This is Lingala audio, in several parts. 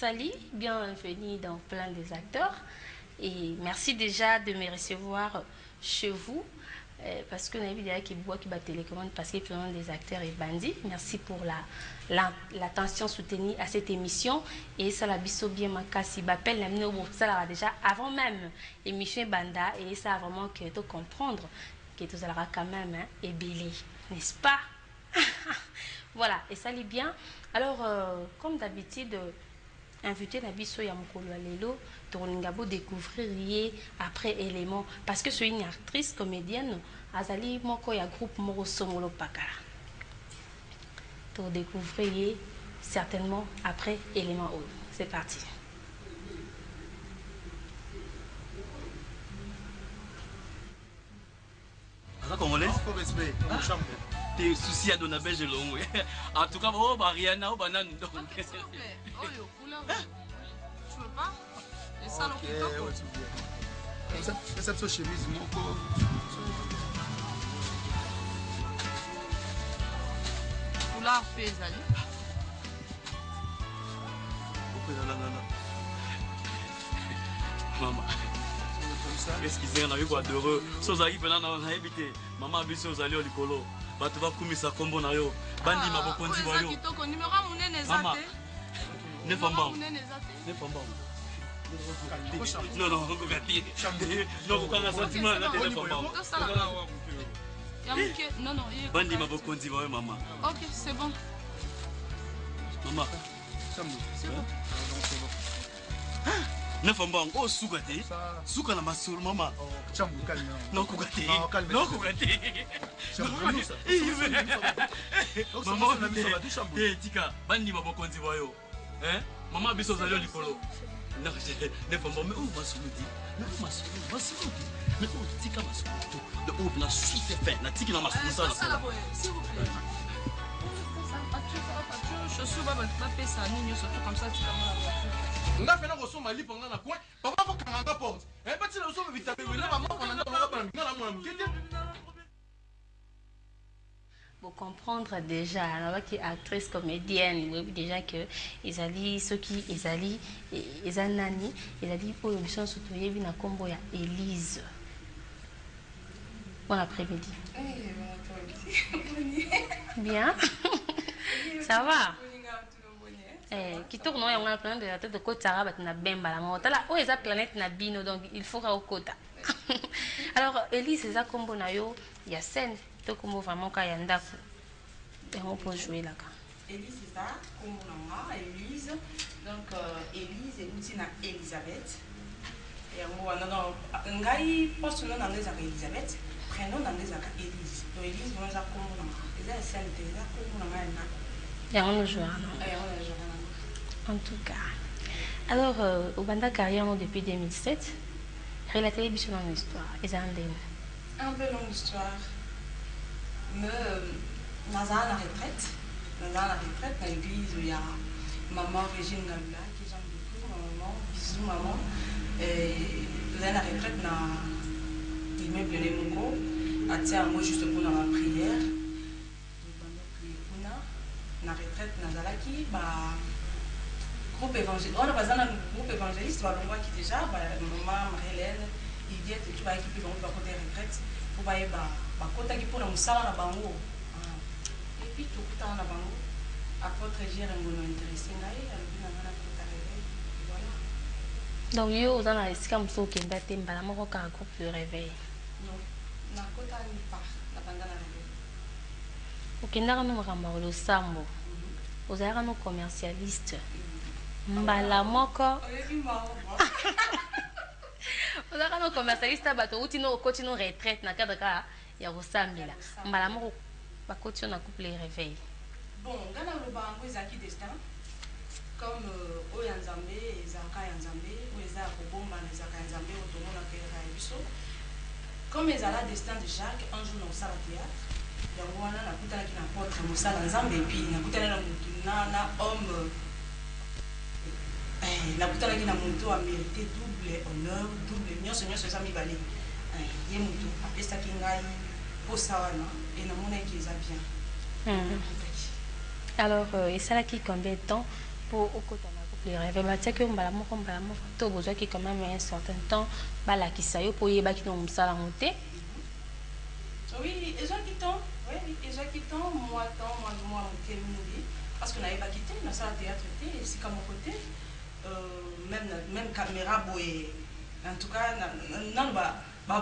Salut, bienvenue dans Plein des acteurs. Et merci déjà de me recevoir chez vous. Parce que nous avons qui boit qui bat télécommande parce qu'il y a des acteurs et bandits. Merci pour l'attention soutenue à cette émission. Et ça la biso bien makasi m'appelle ça là déjà avant même émission Banda et ça a vraiment que de comprendre que tout ça là quand même hein, et belé, n'est-ce pas? Voilà, et ça l'est bien. Alors, comme d'habitude, invité na biso ya mokolo lelo to découvrir après élément parce que c'est une actrice comédienne azali moko ya groupe moko songolo pakala to découvrir certainement après élément. C'est parti. Congolais, t'es souci à donner belge long. En tout cas, oh Mariana, oh banane donc. S'il vous plaît. Oh yo couleur. Tu veux pas? Et ça le couteau. Cette chemise moko. Couleur paysanne. Maman. Excusez, on a eu quoi d'heureux. Sans arriver maintenant, on a évité. Maman a vu si aux allées au Licolo. Tu vas couper ça comme bon ayo. Bandi m'a beaucoup dit voyou. Maman. Ne fais pas. Ne fais pas. Non, non, on va gâter. Non, on a sentiment là, ne fais pas. Non, non. Bandi m'a beaucoup dit voyou, maman. Ok, c'est bon. Maman. C'est bon. Ne fais pas. Oh, soukate. Souka na masuru, maman. Non, koukate. Non, koukate. Maman, tika, bandi m'a beaucoup dit voyou. Hein? Maman biso zali likolo. Non, ne fais pas. Mais où va soudi? Mais où va soudi? Mais où tika va soudi? De où na suite fait, na tika na masuru ça. S'il vous plaît. Je suis pas faire ça, ni surtout comme ça, tu on a fait la reçu ma lit pendant la coin. Papa faut qu'on en porte. Et pas si la reçu vitamine, là maman on a Pour comprendre déjà, alors qui est actrice comédienne, oui, déjà que ils allaient ceux qui ils allaient nani, ils allaient pour une mission surtout il y a combo ya Élise. Bon après-midi. Bien. Ça va? Qui tourne on a plein de la tête de côte Sarah na bemba la mort là où est la planète na bino donc il faut au quota. Alors Élise c'est ça combo na yo il y a scène to combo vraiment ka yanda et on peut jouer là. Élise c'est ça combo na Élise donc Élise et nous na Elisabeth et moi non ngai poste non anglais à Elisabeth prénom anglais à Élise donc Élise moi ça combo na et ça scène de ça combo na yanda et on joue en tout cas. Alors, au Banda Carrière depuis 2007, la télévision dans l'histoire, un peu longue histoire. Mais, dans la retraite, dans l'église, il y a maman Régine Gambla, qui j'aime beaucoup, maman, bisous maman. Et dans la retraite, dans l'immeuble de Moko, à moi juste pour la prière. Dans la retraite, dans la qui, groupe évangéliste. On a pas un groupe évangéliste, qui déjà, maman, Marie-Hélène, Idiette, tu vas équiper dans le côté retraite, pour aller côté qui pour la moussala na bango. Et puis tout le temps na bango, apôtre Gérard Ngono intéressé naï, à voilà. Donc yo dans la escam so kenda temba la moko ka groupe de réveil. Non, na kota ni pas, na banda na réveil. Okenda no makamba lo sambo. Ozara no commercialiste. Mbala moko. Ozara no commercialiste bato uti no koti no retraite na cadre ka ya Rosambela. Mbala moko ba koti na couple réveil. Bon, ngana lo bango ezaki destin comme Oyanzambe, Ezaka Yanzambe, ou Ezaka Kobomba, Ezaka Yanzambe, Otomona Kera Ebiso. Comme Ezala destin de Jacques, un jour dans salle théâtre, Yangwana na kutana ki na porte mo sala Nzambe et puis na kutana na homme la kutana ki na moto a mérité double honneur, double nyonso ça mi balé. Ye moto apesa ki ngai posa wana et na mona ki eza bien. Alors, et ça là qui combien de temps pour au côté les rêves batia que mbala moko to besoin qui quand même un certain temps bala ki sayo pour yeba ki no msala monter. Oui, les gens qui tombent, oui, les gens qui tombent, moi, parce qu'on n'avait pas quitté, dans la théâtre, et c'est comme côté, même caméra, en tout cas, non,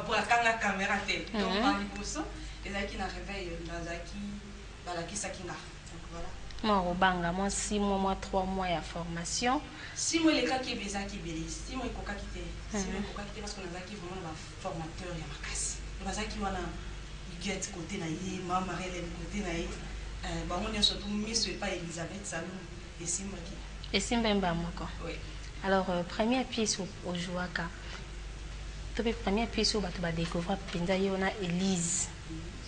pour la caméra, donc, par les poissons, les gens qui n'a réveillé dans la Kisakinga. Donc, voilà. Moi, au Banga, moi, 6 mois, moi, 3 mois, il y a formation. 6 mois, les cas qui est qui est 6 mois, il faut quitter. 6 mois, il faut quitter parce qu'on a vraiment un formateur, il y a ma casse. Il y a qui Guette côté naïe, maman Hélène côté naïe. On est surtout Miss pas Elisabeth Salou et Simba qui. Et Simba Mbamako. Oui. Alors, première pièce au Jouaka. La première pièce où tu vas découvrir Pinda Yona Elise.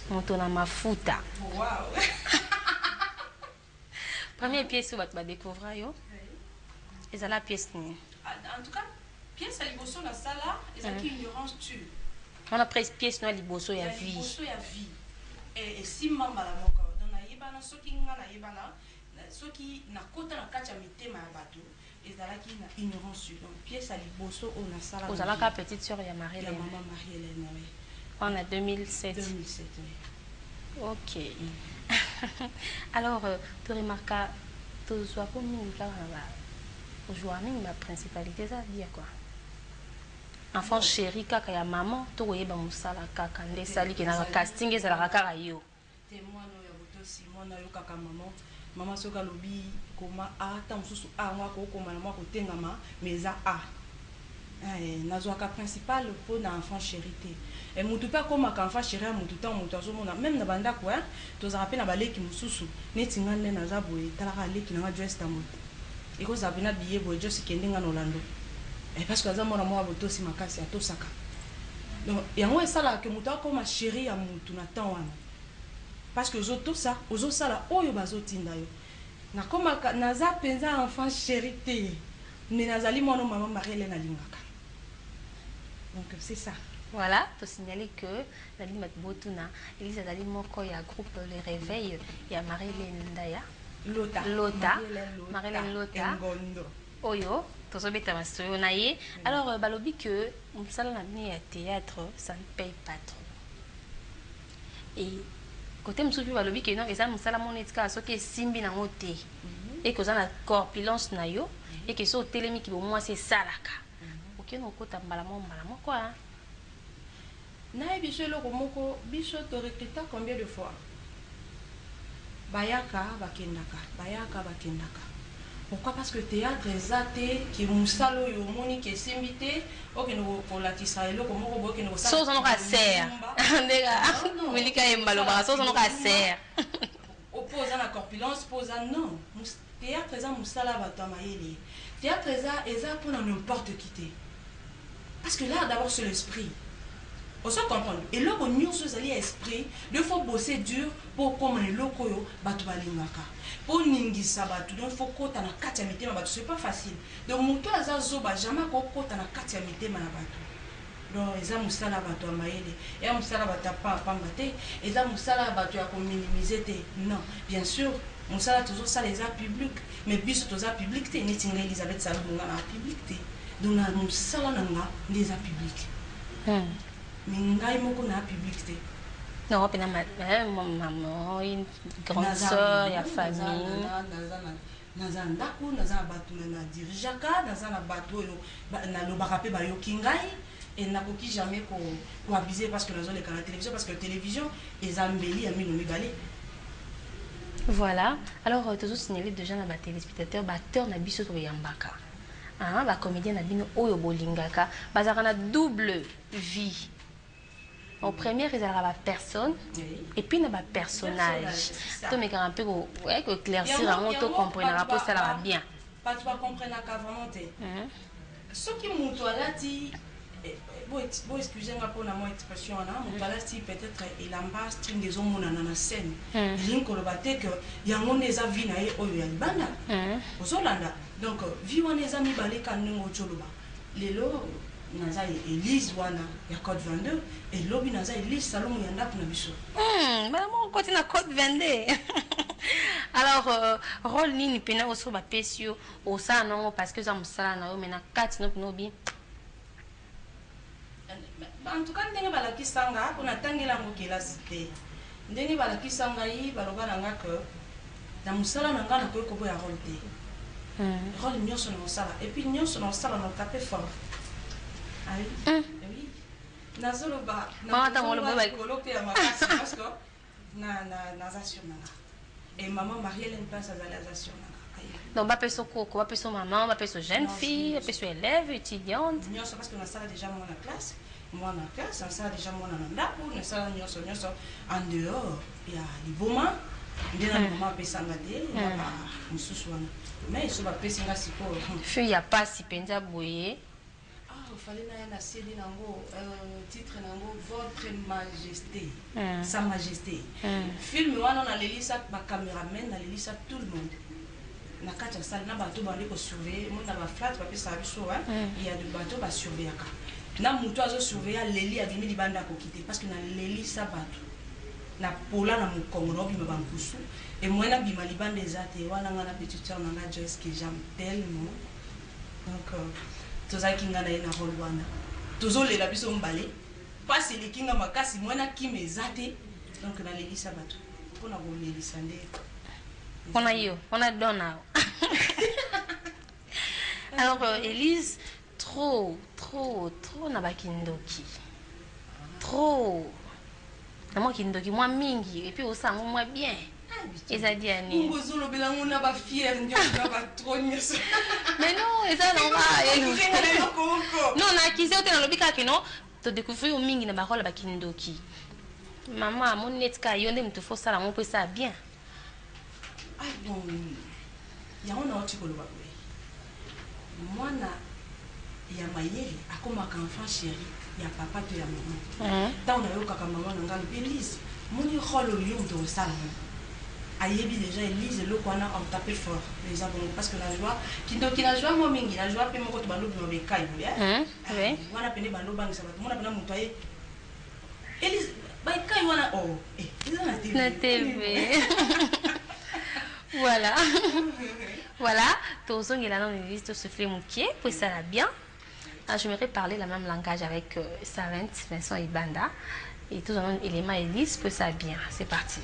Montona Mafuta. Waouh! Première pièce où tu vas découvrir yo. Et c'est la pièce. En tout cas, pièce à l'émotion dans ça là, et ça qui ignorance tue. On a presque pièce noire liboso ya vie. Liboso ya vie. Et si mamba la moko dans na yebana soki nga na yebana soki na kota na kati ya mitema ya bato ezala ki na ignorance. Donc pièce à liboso on a sala. Aux alaka petite sœur ya Marie-Hélène. Ya maman Marie-Hélène oui. On a 2007. 2007 oui. OK. Alors tu remarques tu sois comme nous là aujourd'hui ma principalité ça dire quoi? Enfant chéri kaka ya maman to yeba musala kaka nde sali ke na casting ezala kaka yo témoin no ya boto Simon na yo kaka maman soka lobi koma a ta mususu a ngwa ko koma na mwa ko tengama meza a na zo ka principal pour na enfant chéri te et mutu pa koma ka enfant chéri mutu ta mutu azomona même na banda ko to za rapena baleki mususu neti ngane na za boye talaka leki na dress ta mutu iko za bina biye boye just kendinga no lando. Et parce que ça m'a moi boto si makasi à tout saka. Donc et moi ça là que muta comme chérie à mutu na temps wana. Parce que zoto ça, ozo sala oyo bazotinda yo. Na comme na za penza enfant chérie te. Ne nazali mono maman Marie-Hélène alingaka. Donc c'est ça. Voilà, pour signaler que la ligne Botuna, Elisa Dali Moko, il y a groupe Les Réveils, il y a Marie-Hélène Ndaya. Lota. Marie-Hélène Lota. Oyo. Alors, balobi que on salle à théâtre, ça ne paye pas trop. Et côté m'soufi balobi que non, et ça me salle mon étika, ce qui est simbi na mote, et que ça na corpulence na yo, et que ça télémi qui au moins c'est salaka. Ok, non côté malamon quoi. Na biso le komoko biso to recruter combien de fois? Bayaka bakendaka. Pourquoi? Parce que théâtre est qui musalo yo moni qui simbité o que nous pour la tisraelo comme on voit que nous ça on aura serre ndega milika embalo ba ça on aura serre opposant la corpulence posant non théâtre est musala bato mayele théâtre est pour n'importe qui parce que là d'abord c'est l'esprit. On se comprend. Et là, on nous sommes allés à l'esprit, il faut bosser dur pour comme les locaux, batu balingaka. Pour ningisa batu, donc il faut que tu aies 4 amitiés, c'est pas facile. Donc, mon tour, zoba jamais que tu aies 4 amitiés, donc, ils ont musala batu à maïle, et ils ont musala batu à pas pambate, ils ont musala batu à minimiser. Non, bien sûr, musala toujours ça les arts publics, mais bis tous arts publics, tu n'es pas Elisabeth Salou dans la public, donc musala nanga des arts publics. Mais ngai moko na publicité. Non, pena maman, une grande sœur, il y a famille. Naza ndako, naza batu na dirijaka, naza na batu na lobaka pe ba yokingai et nakoki jamais ko abuser parce que nazo les canaux télévision parce que télévision ezambeli ya mino mibale. Voilà. Alors toujours signaler déjà na ba téléspectateurs, ba acteur na biso to yambaka. Ah, ba comédien na bino oyo bolingaka, bazaka na double vie. Au premier, ils ont la personne et puis il y a un personnage. Tu me un peu éclaircir, tu comprends pas ça va bien. Pas tu vas comprendre vraiment. Ce qui m'ont dit, bon excusez-moi pour la mon expression là, mon peut-être il a pas string des hommes dans la scène. Il ko lobate que ya ngone za vie na ye oyo ya libanda. Ozolanda. Donc vie on les amis balé kaningo choloba. Lelo naza Elise wana ya code 22 et lobi naza Elise Salomo ya ndako na biso. Maman côté na code 22. Alors rôle nini pena oso ba pesio au ça non parce que ça musala na yo mena kati no bi. En tout cas ndenge balakisanga on atangela ngo kelasi te. Ndenge balakisanga yi baloba nanga que na musala nanga na ko boya rôle te. Rôle nyonso na musala et puis nyonso na musala na taper fort. Ah oui. Nazoloba na développer ma classe parce que na sur nanga. Et maman Marie-Hélène passe à la sur nanga. Donc ba peso koko, ba peso maman, ba peso jeune fille, ba peso élève, étudiante. Nyonso parce que na sala déjà moi na classe. Moi na classe, na sala déjà moi na ndako, na sala nyonso en dehors. Il y a liboma, ndena maman pesanga de, na mususu wana. Mais so ba pesinga siko. Fille ya pas si penza boye. Il fallait na CD nango titre nango votre majesté sa majesté film wana na lelisa ba cameraman na lelisa tout le monde na kati ya salle na bato bandi ko surveiller monde na ba flat ba pesa biso il y a de bateaux ba surveiller ka na mutu azo surveiller leli abimi libanda ko quitter parce que na lelisa bato na pola na mukongo no bima bankusu et moi na bima libanda ezate wana ngana petite sœur na Joyce que j'aime tellement donc tozaki nga na ye na rôle wana tozolela biso mbale pasi elikinga makasi mwana kima eza te donc nalelisa bato mpona kolelisa nde mpona yo mpona dona. Alors Elise trop na bakindoki trop na mwa kindoki mwa mingi et puis osango mwa bien eza diani ngozolobela ngo na ba fier nyonso na ba trop nyonso. Mais non eza non na kize ote na lobika kino to découvrir mingi na ba rôle ba kindoki maman mon netka yo nde mtu fosa la mo pesa bien. Ah bon ya on a otiko loba mwana ya mayele akomaka enfant chéri ya papa to ya maman tant na yo kaka maman na ngalo Elise moni rôle lion do sala ayebi déjà Elise le kwana en taper fort les abonnés parce que la joie qui la joie moi mingi la joie pe moko to bando bino be kai oui wana pene bando bang sa bato mona pena mutaye Elise ba kai wana oh na TV. Voilà. Voilà, tozongela dans une liste se fait moukier pour ça là bien. J'aimerais parler le même langage avec Savent, Vincent et Banda et tous les éléments Elise pour ça bien. C'est parti.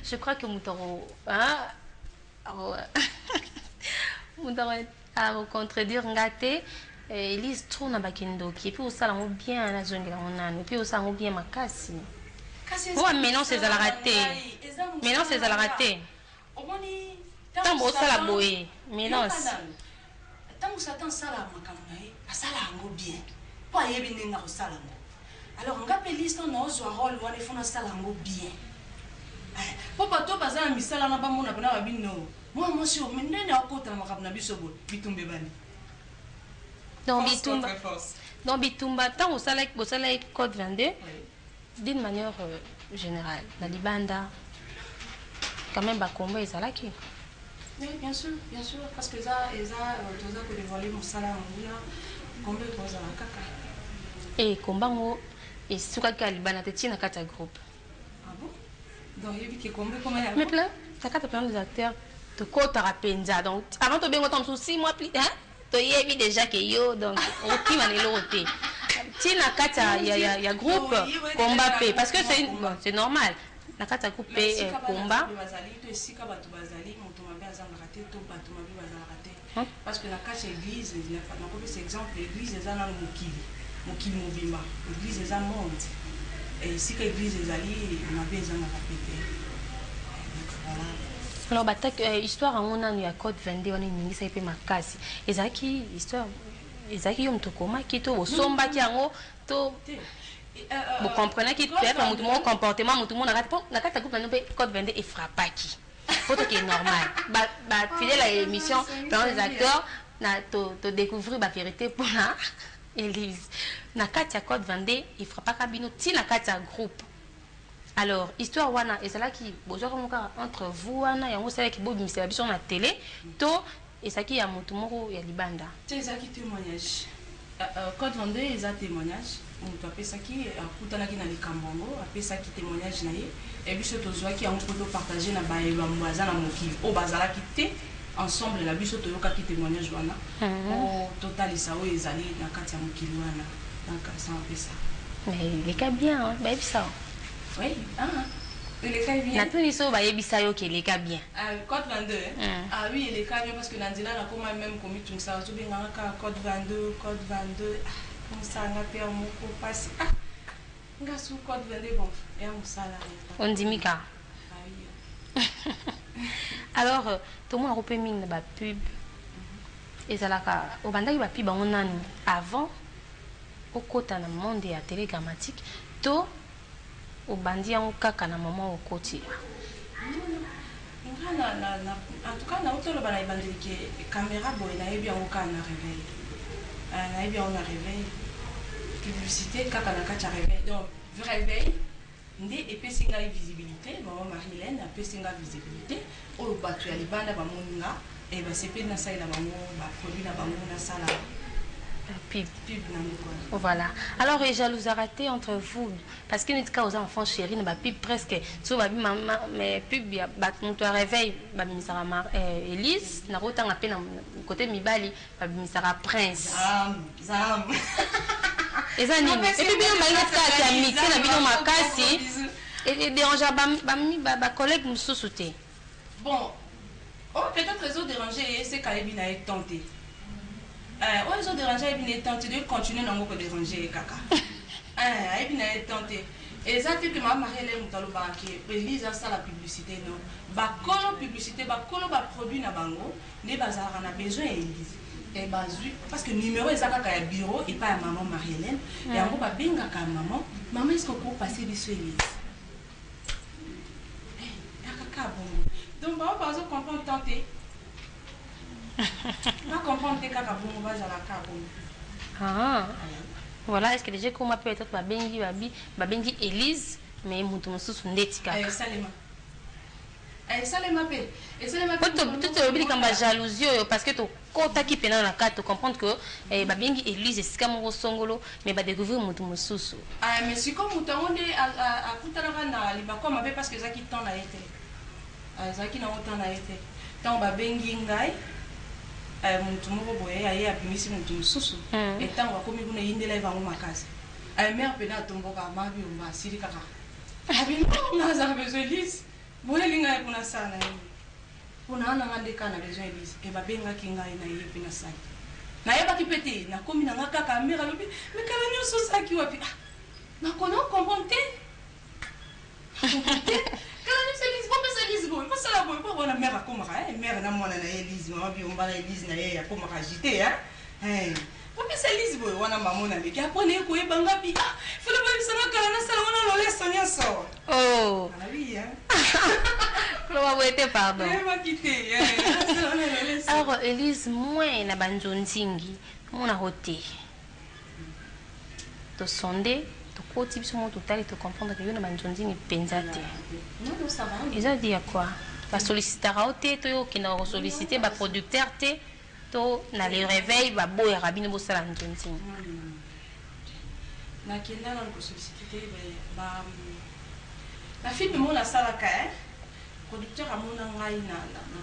Je crois que Moutaro, hein, Moutaro a contredire Ngate. Elise tourne à Bakindoki. Et puis, au salon bien à la zone de la Onane. Et puis, au salon bien ma casse. Oh, mais non, c'est à la raté. Mais non, c'est à la raté. Tant beau ça la boue. Mais non. Tant que Satan sala makamai, a sala ngo bien. Pas yébine n'a sala. Alors, on va appeler l'histoire dans un rôle où on est fait sala ngo bien. Papa, toi, pas un misala n'a pas mon abonnement à bino. Moi, monsieur, mais n'est pas contre ma cabane bisobo, bitumbe bani. Dans Bitumba, tant au salaire code 22, d'une manière générale, dans les bandes, quand même, combat est à la qui. Oui, bien sûr, parce que ça, ils ont que dévoiler mon salaire en boula, combat est à la caca. Et combat, et ce qu'il y a Libana, tu tiens à 4 groupes. Ah bon? Donc, il y a vu que combat, comment il y a. Mais plein, tu as 4 plein des acteurs, tu côtes à Rapenza. Donc, avant de bien autant, 6 mois plus, hein? Tu as vu déjà que yo, donc, au qui va les loter. Tiens à 4, il y a groupe combat P, parce que c'est normal. La 4 groupe P combat. Parce que la cache église, c'est exemple, l'église est dans le Mokili Mobimba, l'église est dans le monde. Et ici, l'église est allée, on a besoin de répéter. Alors, histoire à mon année à Côte 22, on a une mise à épée ma casse. Et ça qui, histoire, et ça qui est un peu comme qui est au somba qui a un to. Vous comprenez qu'il peut être un comportement, tout le monde a raté. La carte à groupe, Côte 22 est frappé qui. Faut que c'est normal. Fidèle à l'émission, pendant les acteurs, tu découvrir la vérité pour la Élise. Na carte à Côte 22, il frappe pas cabino, ti na carte à groupe. Alors, histoire wana, et c'est là qui, entre vous, wana, et on sait qu'il y a une sur la télé, to, et ça qui y a mon tour, il y a l'ibanda. C'est ça qui témoignage. Code 22, il y a témoignage. On peut appeler ça qui, à Koutanaki dans les Kambongo, appeler ça qui témoignage naïe. Et puis, c'est aux qui a un photo partagé dans le Baïba dans Moki, au Bazala qui était ensemble, la bus autoyoka qui témoignage wana. Au total, ça, où ils allaient dans Katia Moki wana. Donc, ça, on fait ça. Mais les cas bien, hein, baby ça. Oui, les cas bien. Natuni so baby ça yo que les cas bien. Code 22. Ah oui, les cas bien parce que Nandila n'a pas même commis tout ça. Tu bien code 22, code 22. Comme ça, on a fait un mot pour passer. On a sous code 22 bon. Et on salarié. On dit Mika. Ah oui. Alors, tout le monde a repris mine la pub. Et ça là, au bandai la pub on a avant au côté dans le monde de la télé dramatique, tout au bandit en kaka na maman au côté. En tout cas, na autre le bandai bandit que caméra boy na bien au cas na réveil. Na bien on a réveil. Publicité kaka na kacha réveil. Donc réveil. Ndé épée singa visibilité, maman Marilène épée singa visibilité. Au batu ya libanda ba moninga et ba sepé na sa ila bango ba produit na bango na sala. Pub. Voilà. Alors, et jalouse a raté entre vous. Parce que nous avons aux enfants chéris, nous avons presque. Si vous avez maman, mais pub, nous avons réveil, nous avons Élise, nous avons à peine côté de Mibali, nous avons Prince. Zam. Et ça, nous avons mixé, nous avons ma casse. Et déranger ma collègue nous sous-souté. Bon, peut-être réseau dérangé, c'est qu'Alébina est tenté. Ils ont dérangé, ils ont tenté de continuer à nous déranger, caca. Ils ont tenté. Et ça, c'est que ma Marie-Hélène Moutaloba, qui Élise a ça la publicité, non. Bakolo publicité, bakolo produit na bango, ne bazar on a besoin d'Élise. Et parce que numéro est à un bureau et pas à maman Marie-Hélène. Et on va bien à maman. Maman, est-ce qu'on peut passer sur Élise? Donc, par exemple, on peut tenter. Voilà, est-ce que déjà qu'on peut être Babengi Élise, mais Moutoumoussou sont des tika. Tout est comme jalousie parce que tu as qui pénal la carte, tu comprends que Babengi Élise c'est comme au Songolo, mais va découvrir Moutoumoussou. Ah, mais si comme Moutoumoussou à Koutalana, il va comme parce que ça qui t'en a été. Ça qui n'a autant a été. Tant Babengi Ngai. Muntu moko boye aye apimisi muntu mususu etango akomi kuna yindela ivango makasi mère pena tomboka mabi umba siri kaka abi na za besoin Élise boye linga kuna sana kuna ana ngande kana besoin Elise e ba benga kinga ina yepi na saki na yeba kipeti na komi na ngaka kamera lobi me kala nyoso saki wapi na kona comprendre kala nyoso Elise bon pesa Elise bon pesa la bon pour na mère comme mère na mona na Elise mama bi ombala Elise na ye ya comme agité bon pesa Elise bon wana mamona le ki apone ko yeba ngapi fela ba bisana kala na sala wana lole sonia so oh oui Comment vous êtes, pardon? Alors, Elise, moi, na banzonzingi, mon aroté. To sonde, to côté, sur mon total, et te comprendre que je na banzonzingi penzate. Non, ça va. Ils ont dit à quoi? Ba solliciter à ôter, to qui n'a sollicité, ba producteur te, to na les réveil, ba boy rabine bo sala banzonzingi. Na kenda na ko solliciter ba la fille de mon la sala ka producteur a mon ngai na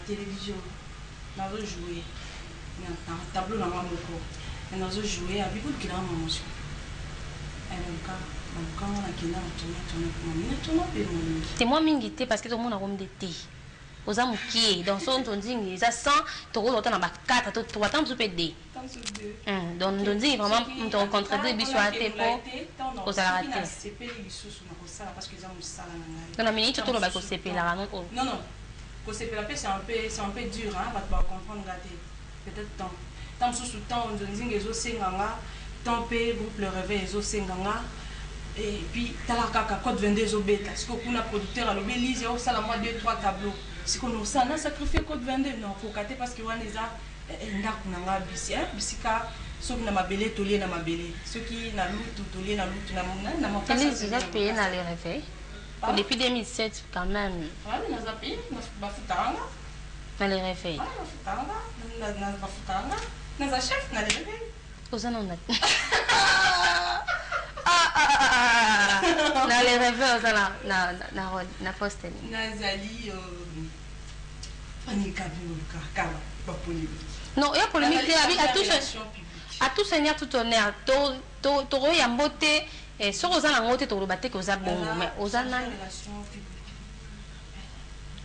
télévision na zo jouer na tableau na mamoko na zo jouer avec qui na mamotion et donc quand on a kenda c'est moi mingité parce que tout le monde a rome de thé aux amours qui dans son tonzing ça sent to ro dans ba 4 to 3 temps super d donc tonzing vraiment on te rencontre des biso à té po aux arrêter dans la minute tout le ba ko CP la non non ko CP la c'est un peu dur hein va comprendre gâté peut-être temps sous temps tonzing ezo senganga temps pe groupe le réveil ezo senganga et puis talaka code 22 ezo beta parce que kuna producteur alobi Elise au sala moi 2 3 tableaux si qu'on ça na sacrifié code 22 non faut cater parce que wana eza ndako na nga bisika soki na mabele tolie na mabele soki na lutu tolie na lutu na makasa Elise déjà payé na les réveils depuis 2007 quand même ah na za payé ba futanga na les réveils ah futanga na ba futanga na za chef na les réveils osana on a na les réveils osana na poste nazali non, il y a polémique à tout seigneur, tout honneur. Toro y a beauté et sur aux anangote to le batte que aux bon mais aux anan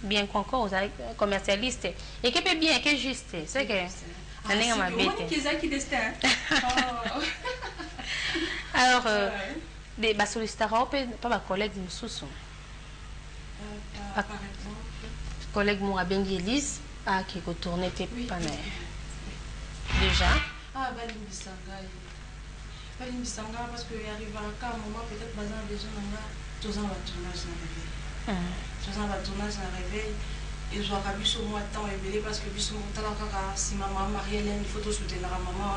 bien qu'encore aux commercialistes et qui peut bien que juste c'est que ça n'est pas bête. Alors des basolistards pas ma collègue Moussou collègue Moura Bengi Elise qui est tourné Pépane. Déjà Balimbisanga parce qu'il arrive à un moment peut-être basé en besoin de 2 ans de tournage dans le réveil. 2 ans de tournage dans le réveil. Et je vois qu'à au mois de temps parce que Bissou Montalaka, si maman Marie-Hélène, il faut tout soutenir la maman.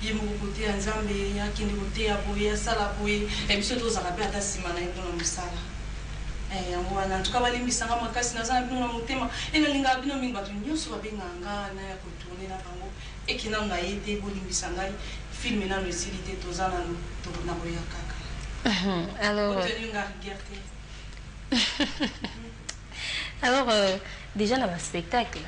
Il y a mon côté en Zambie, il y a qui est côté à Boué, à Salaboué. Et Bissou tous arabes à Simana et pour le Sala. En tout cas balimbisanga makasi naza na bino na motema ena linga bino mingi bato nyonso babenganga na ya kotourne na bango ekina na ye te bolimbisanga film na no esili te toza na boya kaka alors déjà dans le spectacle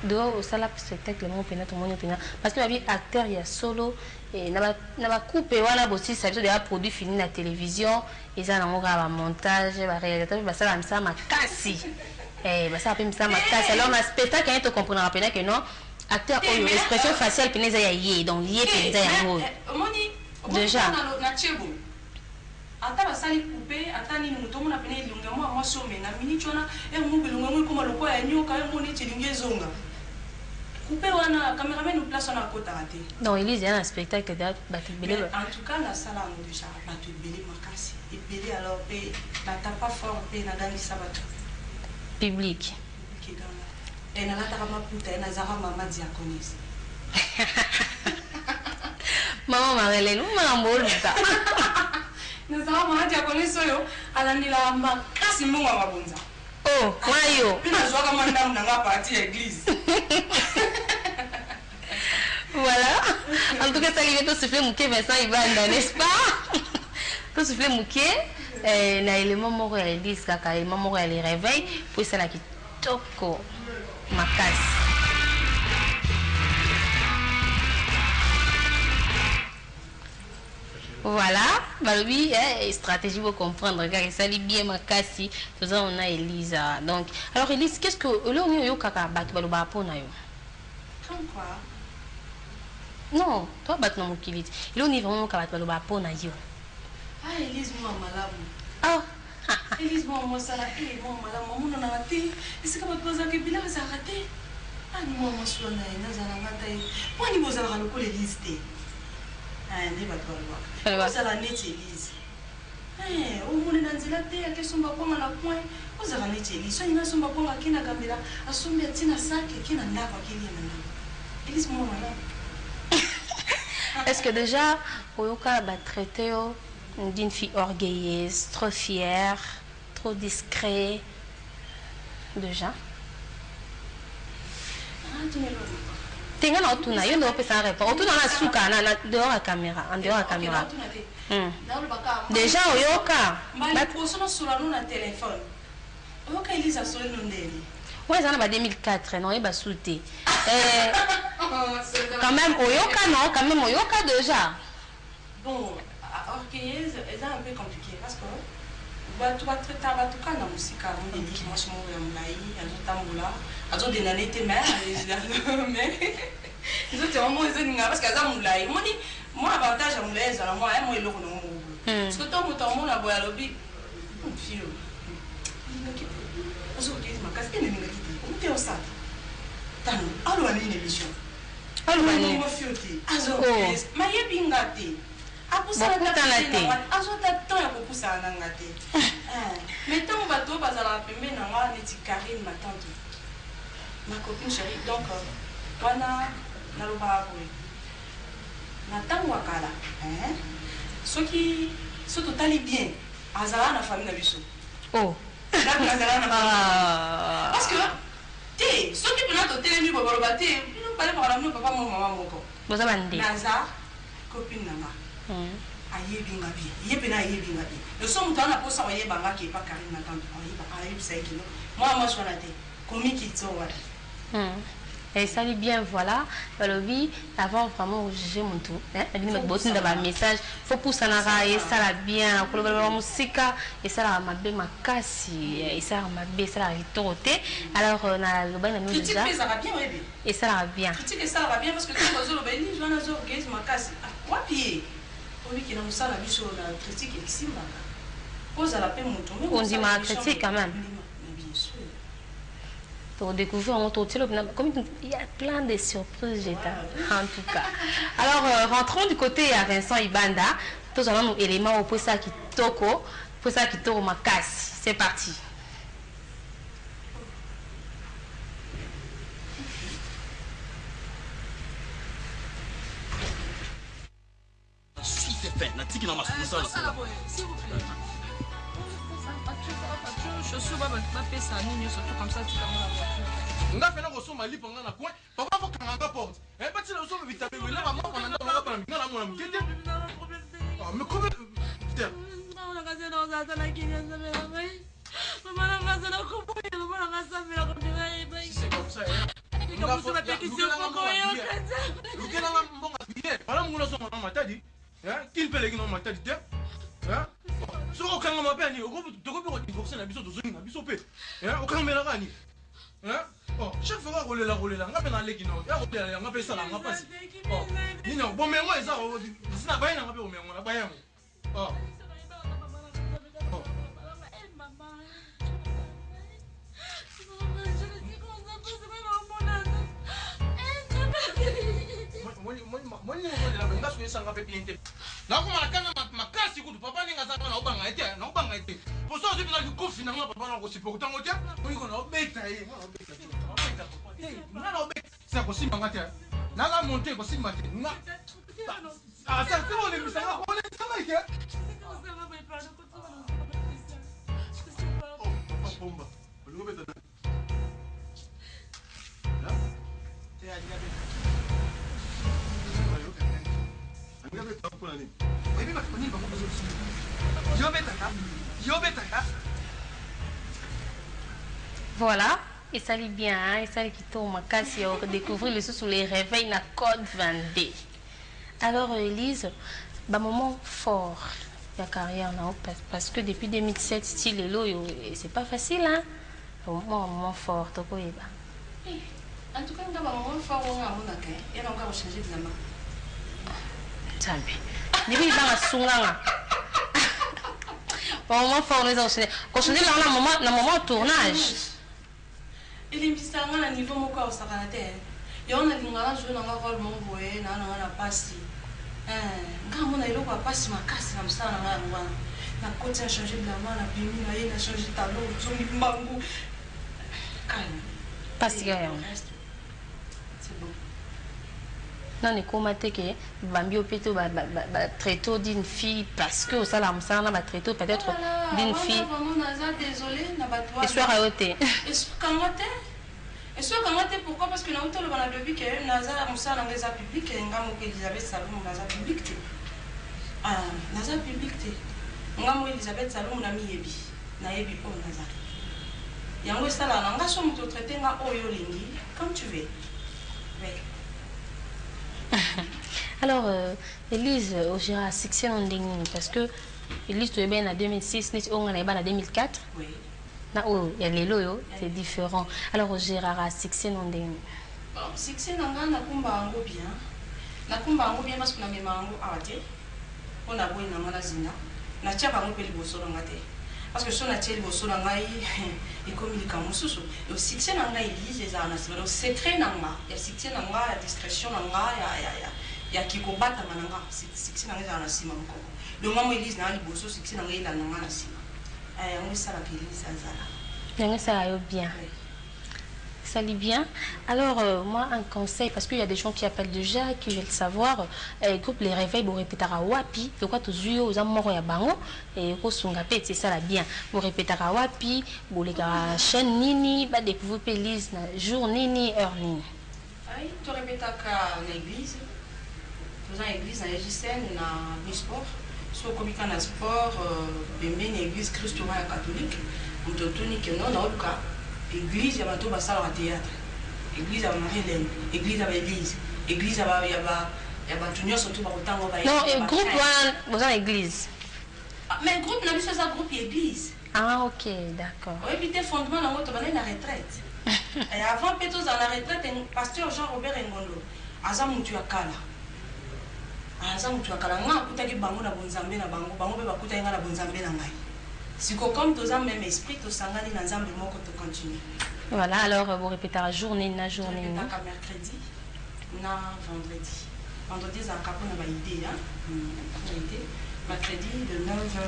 dehors au salle spectacle mon pena tout le monde pena parce que avec acteur il y a solo et na ba coupe wana bossi ça veut dire produit fini na télévision et ça na monga montage ba réalisateur ba ça ça makasi ba ça pem ça makasi alors na spectacle il te comprendre pena que non acteur ou expression faciale pena ya yé donc yé pena ya ngo déjà ata basali couper ata nini muto mona pena ilunga mo some na mini chona mo bilunga mo koma lokwa ya nyoka mo ni chilinge zonga couper wana cameraman place na kota ate non Elise il y a un spectacle de batibele en tout cas la salle en déjà batibele makasi et belé alors pe na tapa fort pe na gandi sabato public qui gana et na la tarama puta na zara mama diaconise maman Marie-Hélène maman Moluka nazala mwana diaconise oyo alandela makasi mbongo ya mabonza oh mayo mpe nazwaka mandamu na nga parti ya église voilà en tout cas ça livre tout souffler mouké Vincent Ibanda n'est-ce pas tout souffler mouké na élément moko ya église kaka élément moko ya les réveils pour ça la kitoko makasi Voilà, bah oui, stratégie pour comprendre, regarde, ça lit bien ma cassie, tout ça on a Elisa. Donc, alors Elise, qu'est-ce que l'on yo kaka bat baloba pona yo? Comme quoi? Non, toi bat non mokili. Il on est vraiment kaka bat baloba pona yo. Ah, Elise moi malamu. Ah. Elise moi ça là, moi malamu, mon na raté. Est-ce que votre posa que bila ça raté? Ah, moi sur na ina za na raté. Moi ni boza la ko Elise té. Ah, ndi bat baloba. Ça la net Elise. Eh, o mone na nzela te ya kesomba kwanga na point. Oza la net Elise. So ina somba kwanga kina gambela, asombi atina sake kina ndava kili na ndava. Elise moi malamu. Est-ce que déjà, Oyoka va traiter d'une fille orgueilleuse, trop fière, trop discret, déjà? Tenga na otuna, yo ndo pesa répondre. Otuna na suka na dehors à caméra, en dehors à caméra. Déjà Oyoka. Mbali poso sur na téléphone. Oyoka Elisa so ndeli. Ouais, ça en 2004, non, il va sauter. Quand même, Oyoka, non, quand même, Oyoka déjà. Bon, orgueilleuse, c'est un peu compliqué parce que tu vas traiter à tout cas dans la musique, on dit que moi je suis mort, des années, mais ils ont vraiment parce que moi, avantage à moulay, c'est moi, moi, il est parce que toi, mon a beau à l'objet, tu es ça. Allo a une émission. Allo a une émission. Azo, ma yebingate. Apusa na tete. Azo tato ya kopusa na ngate. Mais tant on va tout passer la pembe na nga ni Karine ma tante. Ma copine chérie donc wana na loba boy. Na tango akala. Ce qui se totali bien. Azala na famille na biso. Oh. Parce que te soki pena totelemi boboloba te bino pale bakala mino papa mo mama moko boza bande naza copine nanga ayebinga bien ye pena ayebinga bien le so mutu ana posa oyebanga ke pa Karine na tanto ayebisa ekino moi je te komi kitso wala. Et ça dit bien, voilà, le vie, avant vraiment juger mon tout. Elle dit, mais d'avoir un message, faut pousser en arrière, et ça la bien, pour le musique, et ça la mabé ma casse, et ça la mabé, ça la ritourté. Alors, on a le bain de nous déjà. Critique, ça va bien, oui. Et ça la bien. Critique, ça va bien, parce que tu as le bain, je vais nous organiser ma casse. Quoi, pied? Pour lui qui n'a pas la vie sur la critique, et ici, pose à la paix, mon tour. On dit ma critique quand même. Pour découvrir un autre comme il y a plein de surprises en tout cas. Alors rentrons du côté à Vincent Ibanda. Tous avons nos éléments pour ça qui toko, pour ça qui toko ma casse. C'est parti. La suite est faite. La tique dans ma sauce. S'il vous plaît. Je suis pas ça, nous surtout comme ça, tu vas la voiture. On a fait un ressort mali pendant la coin. Papa faut qu'on en porte. Et pas si le ressort vitamine, mais là maman on en a pas dans la moine. Mais comment putain. Non, on a casé dans ça la qui vient de me la main. Maman a casé dans comment il maman a casé mais la c'est comme ça. Il commence à pétition pour quoi il Luke na mbonga bien. Voilà mon ressort maman m'a dit. Hein, qui peut les gars m'a dit. Hein? So okanga mapeni okopi divorcer na biso tozongi na biso pe okamelaka ni chaque fois rolela nga mpe naleki no yakolela yanga mpe esala nga mpasi nini bomengo eza sina baye nanga mpe bomengo na bayango moni nga so esanga mpe bien te nakomana kana makasi kutu papa ndenge azanga na obanga ete po so ozwi mpezaki kofi nanga papa na kosiporta yango te oyiko na obeta ye nga na obeta sa kosimbanga te nanga monte kosimba te olemisanga olemisanga eke pomba olingo beta Voilà, et ça lit bien, hein? Et ça qui tombe ma casse et découvrir les sous les réveils na code 22. Alors Elise, Bah, moment fort la carrière, non, parce que depuis 2007, style et l'eau, c'est pas facile, hein. Moment fort, tu vois. En tout cas, on a un moment fort, on a et on a changé de main. Sabe. Depuis, il va à Sunganga. Moment fort, nous avons changé. Quand on est là, on a un moment tournage. Il est mis à un niveau mon corps, ça va être. Et on a dit, on a joué dans un rôle, mon voyage, on a passé. Quand on a eu le passe, ma casse, comme ça, on a côté à changer de la main, la bimine, on a changé de tableau, on a mis bambou. Calme. Parce que. C'est bon. Non, mais comment tu que Bambi au péto, très tôt d'une fille, parce que ça, là, on a très tôt peut-être d'une fille. Désolé, n'a pas toi. Et soit à ôter. Et soit quand et soit quand pourquoi? Parce que nous avons le depuis que Naza Moussa dans les publics et Ngamo Elisabeth Salom Naza public. Ah, Naza public. Ngamo Elisabeth Salom na miyebi. Na yebi po Naza. Yango sala na nga so muto traiter nga oyo lingi comme tu veux. Oui. Alors, Elise, au Gérard, c'est un dingue parce que Elise, tu es bien en 2006, on est en 2004. Oui. Il y a les loyaux, c'est différent. Alors, au Gérard, c'est un dingue. Bon, c'est un dingue, nakumba ango bien. Nakumba ango bien parce que na mema ango awate. On a beau na ngana zina. Na tia bango peli boso na ngate. Parce que son atelier boso na ngai et communique en mususu. Le succès na ngai Elise les ana le secret na nga. Il y a succès na nga, la discrétion na nga, ya kikobata mananga. Succès na ngai ana sima mko. Le moment Elise na ali boso succès na ngai la nga na sima. On ça la Elise azala. Ça va bien. Ça lit bien. Alors, moi, un conseil, parce qu'il y a des gens qui appellent déjà, qui veulent savoir, groupe les réveils, vous répétez à Wapi, vous quoi, tous yeux, aux amours et à Bango, et vous sungapé, c'est ça la bien. Vous répétez à Wapi, vous les gars, chaîne Nini, bah, découvrir Pélis, jour Nini, heure Nini. Oui, tu répètes à l'église, vous avez l'église, dans l'église, dans le sport, soit comme il y a un sport, bien, l'église christiane catholique, on te tourne que non, dans le cas. Église, il y a un salle à théâtre. Église, il y a Marie-Hélène. Église, il y a l'église. Église, il y a tout surtout par autant. Non, groupe, vous avez l'église. Mais groupe, on a vu ça, groupe église. Ah, ok, d'accord. Oui, puis tes fondements, on a la retraite. Et avant, peut-être dans la retraite, pasteur Jean-Robert Ngondo, Azam Moutuakala. Azam Moutuakala, on a écouté Bango na Bonzambe na Bango, Bango va écouter na Bonzambe na Ngai. Si comme tu as même esprit, tu as un ensemble de continuer. Voilà, alors vous répétez la journée, la journée. Je répète mercredi, na vendredi. Vendredi, c'est un capot, on a une idée. Mercredi, de 9h,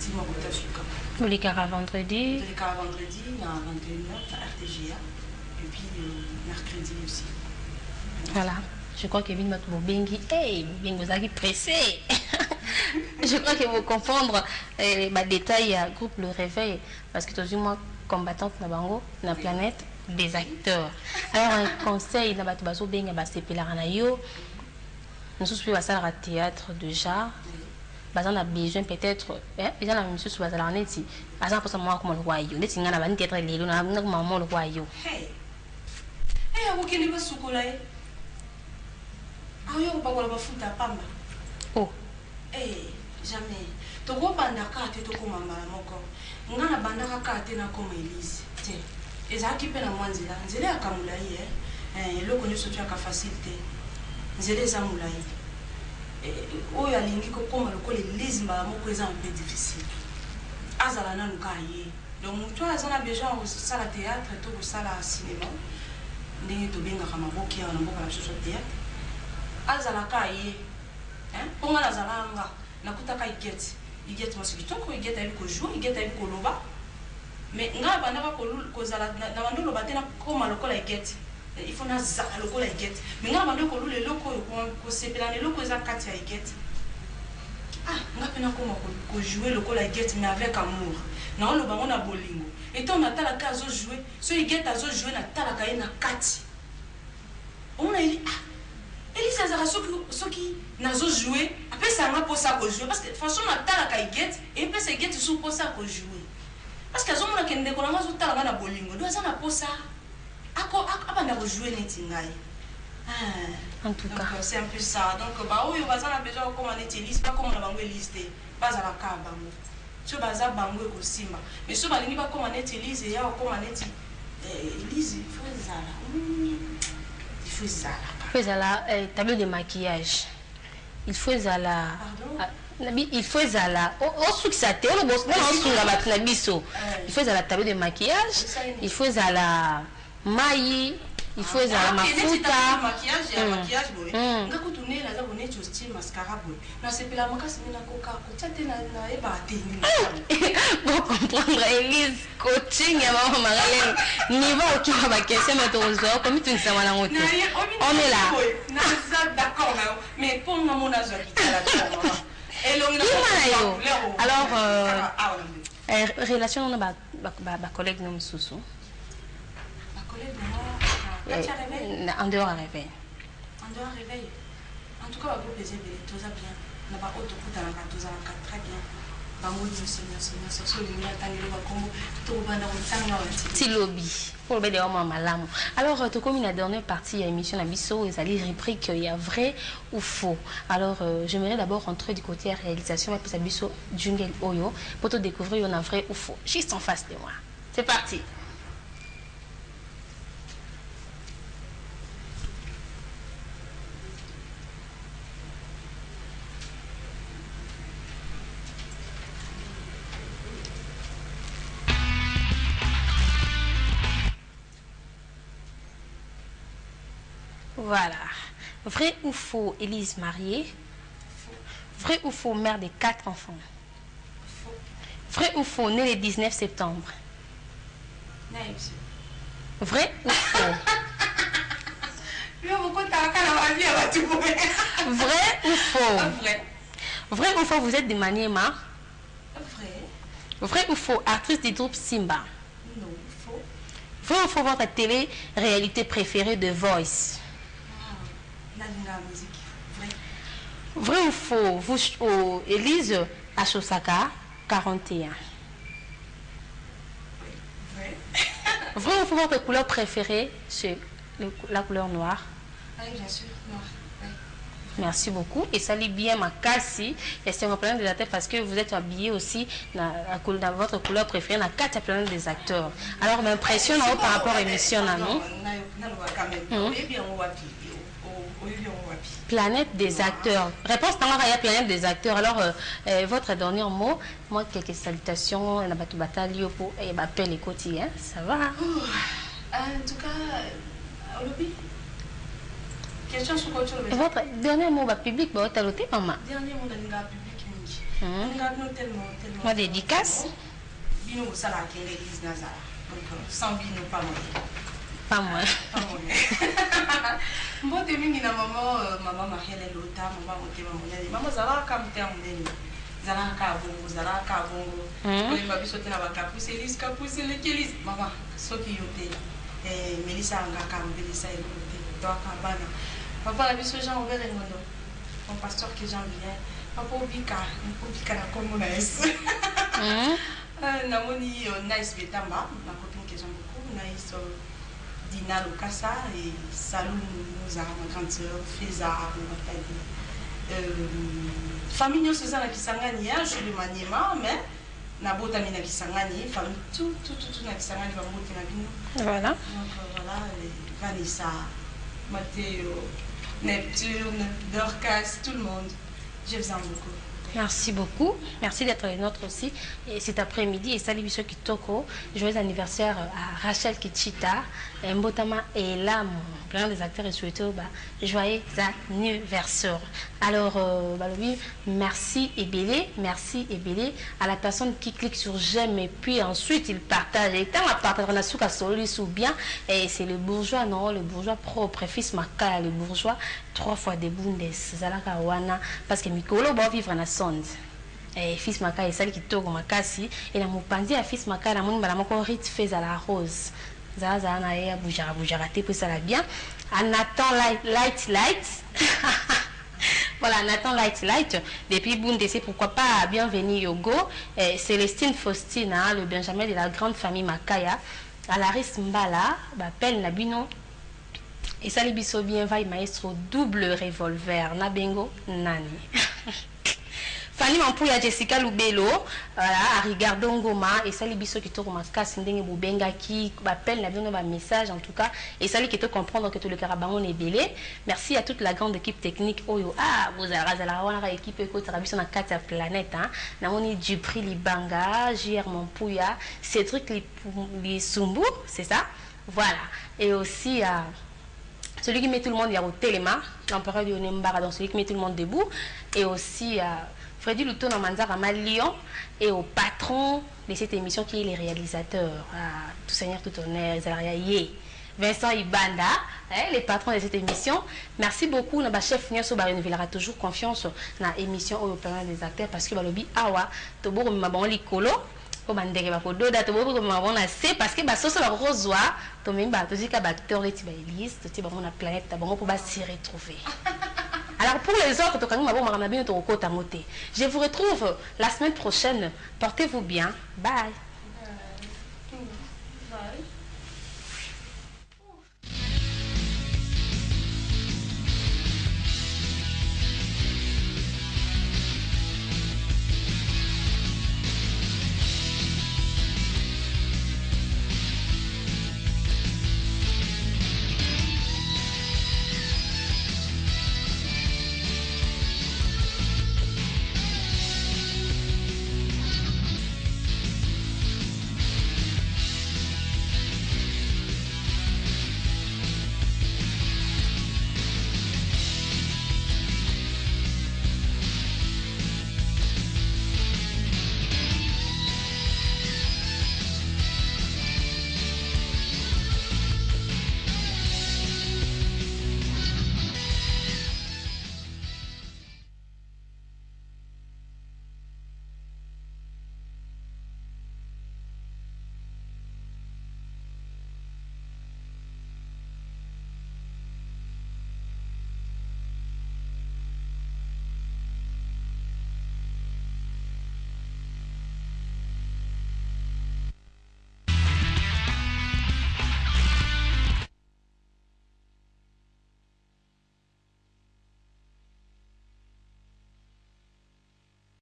dis-moi, tu as su quand. Vous les carats vendredi. Les carats vendredi, à 21h, à RTGA. Et puis mercredi aussi. Voilà. Je crois que Kevin m'a trouvé Bengi. Hey, Bengi, vous avez pressé. Je crois que vous comprendre les détails à groupe Le Réveil. Parce que tu moi combattante na bango, na planète des acteurs. Alors un conseil, na batu bazo benga ba sepela na yo. Nous sommes sur la théâtre déjà. On a besoin peut-être, les gens ont sur la neti. Par exemple, pour moi comme le royaume, les gens ont théâtre les gens ont maman le royaume. Hey, vous qui ne pas soukoulaye. Ah yo pas wala bafuta pamba. Oh. Eh, jamais. Toko bandaka te toko mambala moko. Ngana bandaka ka te na koma Elise. Te. Ezaki pe na mwanzela. Nzele akamulai eloko nyoso tu aka facilité. Nzele eza mulai. Oyo alingi ko koma lokola Elise mbala moko eza un peu difficile. Azala nanu ka ye. Donc mutu azana besoin de sala théâtre to ko sala cinéma. Ndenge to benga kama boki ya na mboka na biso théâtre. Azala ka ye. Ponga la zalanga nakutaka igeti masiki toko igeti ayi ko jouer igeti ayi ko loba mais nga bana ba ko zala na bando loba tena koma lokola igeti il faut na zala lokola igeti mais nga bando ko lule loko ko sepela ne loko za kati ya igeti nga pena koma ko jouer lokola igeti mais avec amour na on loba ngona bolingo et on atala ka zo jouer so igeti azo jouer na tala ka na kati on a dit Elise azara soki nazo jouer après ça m'a pour ça ko jouer parce que franchement na tala ka igeti et puis c'est igeti sous pour ça ko jouer parce que azo mona kende ko na mazo tala na bolingo do azana pour ça ako abanda ko jouer neti ngai En tout cas. C'est un peu ça. Donc, bah oui, on va avoir besoin de commander Élise, pas comme on a bango listé, pas à la carte bango. Tu vas avoir bango et Simba. Mais si on va pas commander Élise, et on commander Élise, il faut ça là. Il faut ça là. Il faut ça là, tableau de maquillage. Il faut ça là. Pardon? Il faut ça là. Au succès, on bosse dans la biso. Il faut ça là tableau de maquillage. Il faut ça là maille. Il faut ça mafuta. Maquillage boy. Nga kutunela za boné style mascara boy. Na sepela makasi mina koka ko tshate na eba teni. Pour comprendre Élise coaching ya maman Marlène. Niveau qui va question mais tozo comme tu ne sais pas ngote. On est là. Na ça d'accord mais pour nga mona zo kitala. Alors relation on a ba collègue nom Sousou. Ma collègue en dehors à réveil. En dehors à réveil. En tout cas, vous plaisir, tout ça bien. On n'a pas autre coup dans la carte, tout ça très bien. Alors, tout comme la dernière partie de l'émission Abisso, ils allaient rubrique il y a vrai ou faux. Alors, j'aimerais d'abord rentrer du côté réalisation puis Abisso Jungle Oyo pour te découvrir on a vrai ou faux. Juste en face de moi. C'est parti. Voilà. Vrai ou faux, Élise mariée? Vrai ou faux, mère de 4 enfants? Vrai ou faux, née le 19 septembre? Vrai ou faux? Vrai ou faux? Vrai ou faux, vous êtes de Maniema? Vrai ou faux, actrice du groupe Simba? Non, faux. Vrai ou faux, votre télé-réalité préférée de Voice? La musique. Vrai ou faux, vous, Élise à Chosaka, 41. Vrai. Vrai ou faux, votre couleur préférée, c'est la couleur noire? Oui, bien sûr, noir. Oui. Merci beaucoup. Et salut bien ma cassie. Et c'est un problème de la tête parce que vous êtes habillé aussi dans votre couleur préférée, dans 4 planètes des acteurs. Alors, m'impressionne par rapport à l'émission, non? Planète des acteurs. Réponse dans la planète des acteurs. Alors, votre dernier mot, moi, quelques salutations, on a battu bataille pour m'appeler les quotidiens. Ça va? En tout cas, Olobi. Question sur quoi tu veux? Votre dernier mot public, tu as noté, maman? Dernier mot dans le public, tellement. Ma dédicace? Bino, ça là, qui est l'église Nazara. Donc, sans bino, pas moi. Pas moi. Moi, je suis maman Marielle Lota, maman Monté, maman Zara Kamte Amuneni. Zara Kabongo, Zara Kabongo. Les babys sautent là-bas, Kapousse, Elise, Kapousse, les Kélis. Maman, Soki Yote. Et Mélissa Angaka, Mélissa Elote. Toi, Kabana. Papa, la biso Jean Ouvert et Mondo. Mon pasteur qui Jean vient. Papa, Obika, na Congo Naïs. Namoni Naïs Betamba, ma copine que j'aime beaucoup. Naïs. Dina Lokassa et Salou Mouza, ma grande soeur, Feza, famille nous c'est ça qui s'engage, je suis le Maniema, mais Nabota mina qui s'engage, famille tout na qui s'engage va monter na bino. Voilà. Donc voilà, Vanessa, Mathéo, Neptune, Dorcas, tout le monde. Je vous aime beaucoup. Merci beaucoup. Merci d'être les nôtres aussi. Et cet après-midi, et salut Bissot Kitoko. Joyeux anniversaire à Rachel Kichita. Mbotama est là, plein des acteurs et souhaiteux. Joyeux anniversaire. Alors, oui, merci Ebélé. Merci Ebélé à la personne qui clique sur j'aime et puis ensuite il partage. Et tant la partage, on a su qu'à Solis ou bien. Et c'est le bourgeois, non, le bourgeois propre, fils Makaya, le bourgeois. 3 fois des bundes, Zalaka Wana, parce que Mikolo va vivre en sonde. Et fils Maka est celle qui tourne Makasi, et la moupandi à fils Maka, la moun balamoko rit fait à la rose. Zaza na boujara, pour ça la bien. Nathan light. Voilà, Nathan light. Depuis bunde, c'est pourquoi pas bienvenue Yogo. Célestine Faustina, le Benjamin de la grande famille Makaya. Alaris Mbala, appelle Nabino. Et ça, les biso bien va, maestro double revolver. Na bengo, nani. Fanny Mampouya Jessica Lubelo, voilà, Rigardo Ngoma, et ça, les biso qui te remarquent, c'est une benga qui appelle la bien message en tout cas, et ça, qui te comprendre que tout le carabangon est belé. Merci à toute la grande équipe technique. Oyo, ah, vous avez la équipe écoute, sur la 4 planète, hein. Namoni Djupri Libanga, JR Mampouya, Cédric Lisumbu, c'est ça? Voilà. Et aussi, celui qui met tout le monde, il y a au Téléma, l'empereur de Onembara, donc celui qui met tout le monde debout, et aussi Freddy Louton en Manzara Lyon, et au patron de cette émission qui est les réalisateurs, tout seigneur, tout honneur, Vincent Ibanda, les patrons de cette émission. Merci beaucoup, notre chef Niaso Barenvillera toujours confiance dans l'émission au plan des acteurs parce que Balobi Awa, Tobo Mabon Likolo. Parce que basoso la rosoa to memba to zika acteur de tibaïlis to tiba na planète tabongo pour s'y retrouver. Alors pour les autres to kangi mabo marana bien to kota moté. Je vous retrouve la semaine prochaine. Portez-vous bien. Bye.